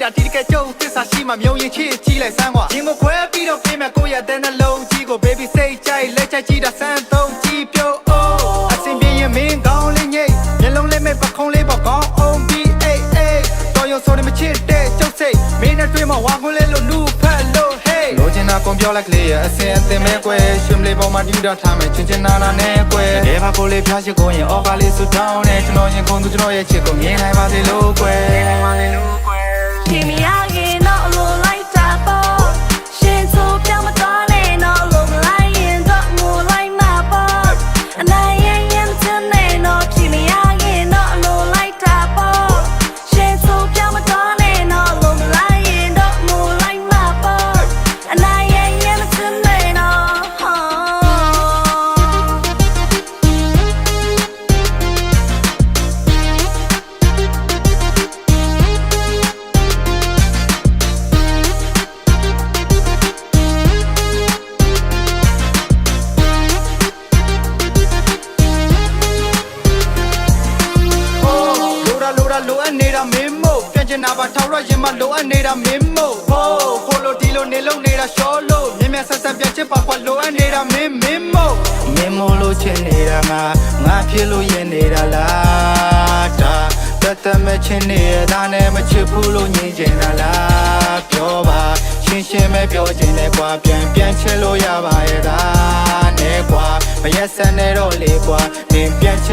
တာဒီတကယ်ကြုံသစ္စာရှိမှမြုံရင်ချစ်ကြီးလိုက်စမ်းကွာရင်ကိုခွဲပြီးတော့ပြင်မဲ့ကိုယ့်ရဲ့တဲ့နှလုံးကြီးကို baby စိတ်ကြိုက်လက်ချက်ကြီးတာစမ်းသုံးကြည့်ပြုတ်အိုးအစင်ပြင်းရင်မင်းကောင်းလေးညိတ်မျက်လုံးလေးမဲ့ပခုံးလေးပေါ့ကောင်းအောင်ပြီးအေးအေးတော်ရုံဆိုနေမချစ်တဲ့ကျုပ်စိတ်မင်းနဲ့တွေ့မှဝါခွန်းလေးလို့နူဖက်လို့ဟေးလိုချင်တာကုန်ပြောလိုက်ကလေးရဲ့အစင်အသင်မဲ့ကွယ်ရွှေမလေးပေါ်မှာတူတာထားမယ်ချင်းချင်းနာနာနဲ့ကွယ်ဒီဘာကိုလေးဖျားရှိကိုရင်အော်ကာလေးဆူတောင်းနဲ့ကျွန်တော်ရင်ကုန်သူကျွန်တော်ရဲ့ချစ်ကိုမြင်နိုင်ပါစေလို့ကွယ်Give me again, not alone like that boy. She's so young, but darling, not alone lying, not more like my boy. And I am tonight, not give me again, not alone like that boy. She's so young, but darling, not alone lying, not more like my boy. And I am tonight, not. လိုအပ်နေတာမင်းမို့ပြန်ချင်တာပါထောက်ရရင်မလိုအပ်နေတာမင်းမို့ဟိုးခိုးလို့ဒီလိုနေလုံးနေတာရှော့လို့မြင်မြဆက်ဆက်ပြန်ချစ်ပါကွာလိုအပ်နေတာမင်းမို့လို့ချင်နေတာငါဖြစ်လို့ရင်နေတာလားဒါတတ်မဲ့ချင်နေတာနဲ့မချစ်ဘူးလို့ညင်ချင်တာလားပြောပါရှင်းပဲပြောချင်တယ်ကွာပြန်ချစ်လို့ရပါရဲ့သားနဲ့ကွာမရက်စက်နဲ့တော့လေကွာနင်ပြန်ချ